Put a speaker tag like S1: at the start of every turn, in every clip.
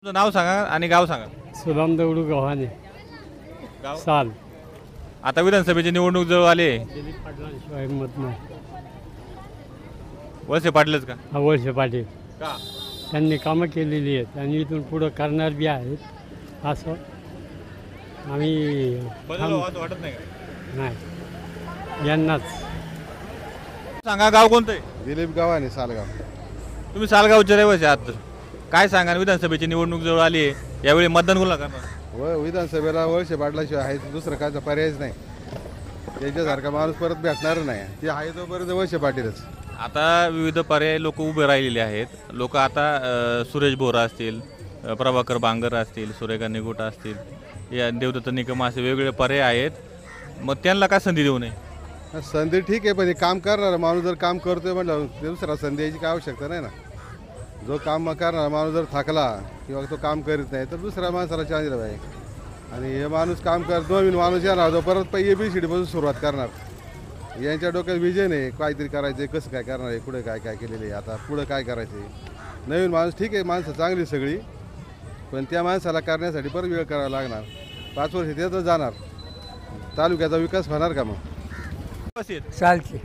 S1: तुझं नाव सांगा आणि गाव सांगा.
S2: सुदाम दगडू गव्हाणे
S1: गाव.
S2: साल.
S1: आता विधानसभेची निवडणूक जवळ आली आहे.
S2: दिलीप पाटलांशिवाय मत नाही.
S1: वळसे पाटलच का?
S2: वळसे पाटील
S1: का?
S2: त्यांनी कामं केलेली आहेत आणि इथून पुढं करणार बी आहेत असं आम्ही
S1: बदल व्हावा असं वाटत नाही का?
S2: नाही यांनाच.
S1: सांगा गाव कोणतं आहे?
S3: दिलीप गव्हाणे सालगाव.
S1: तुम्ही सालगावचे रहिवासी आहात तर काय सांगा, विधानसभेची निवडणूक जवळ आली आहे, यावेळी मतदान कोणाला करणार?
S3: व विधानसभेला वळसे पाटलाशिवाय आहे दुसरं कायचा पर्यायच नाही. त्याच्यासारखा माणूस परत भेटणार नाही. ते आहे तोपर्यंत वळसे पाटीलच.
S1: आता विविध पर्याय लोक उभे राहिलेले आहेत. लोक आता सुरेश बोरा असतील, प्रभाकर बांगर असतील, सुरेखा निगुटा असतील, या देवदत्त निकम असे वेगवेगळे पर्याय आहेत. मग त्यांना काय संधी देऊ नये?
S3: संधी ठीक आहे, पण हे काम करणारा माणूस जर काम करतोय म्हटलं दुसरा संधी यायची काय आवश्यकता नाही ना. जो काम करणारा माणूस जर थकला किंवा तो काम करीत नाही तर दुसऱ्या माणसाला चान्स दिला पाहिजे. आणि हे माणूस काम करतो, नवीन माणूस येणार तो परत ABCD पासून सुरुवात करणार. यांच्या डोक्यात विजन आहे, काहीतरी करायचं आहे, कसं काय करणार आहे, पुढे काय काय केलेलं आहे, आता पुढं काय करायचं आहे. नवीन माणूस ठीक आहे, माणसं चांगली सगळी, पण त्या माणसाला करण्यासाठी परत वेळ करावा लागणार. 5 वर्ष तिथं जाणार, तालुक्याचा विकास होणार का मग?
S4: चालते.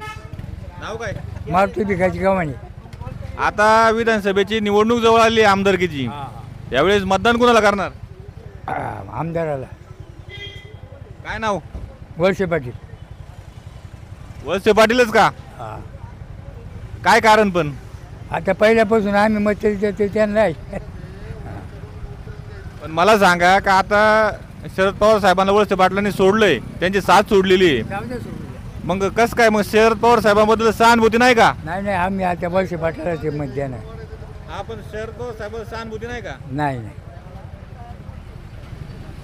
S1: नाव काय?
S4: मारुती भिकाची गव्हाणे.
S1: आता विधानसभेची निवडणूक जवळ आली आहे आमदारकीची, यावेळेस मतदान कोणाला करणार?
S4: आमदाराला
S1: काय नाव?
S4: वळसे पाटील.
S1: वळसे पाटीलच का? काय कारण पण?
S4: आता पहिल्यापासून आम्ही मत देतो त्यांना.
S1: पण मला सांगा का आता शरद पवार साहेबांना वळसे पाटलांनी सोडलंय, त्यांची साथ सोडलेली आहे, मग कसं काय? मग शरद पवार साहेबांबद्दल सहानुभूती नाही का?
S4: नाही आम्ही आता वळसे पाटलाला ते मत देणार.
S1: हा, पण शरद पवार साहेबांना सहानुभूती नाही का?
S4: नाही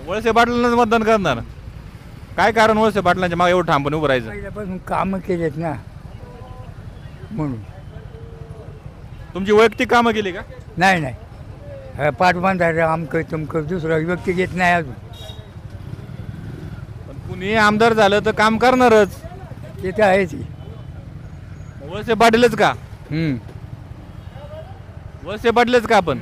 S1: वळसे पाटलांनाच मतदान करणार. काय कारण वळसे पाटलांच्या मागे एवढं ठामपणे उभं राहायचं?
S4: पहिल्यापासून कामं केलेत ना म्हणून.
S1: तुमची वैयक्तिक कामं केली का?
S4: नाही पाठबांधारे आमकं तुमकं दुसरा व्यक्ती घेत नाही अजून.
S1: पण कुणी आमदार झालं तर काम करणारच.
S4: ते तर आहेच.
S1: वळसे पाटीलच का? वळसे पाटीलच का? आपण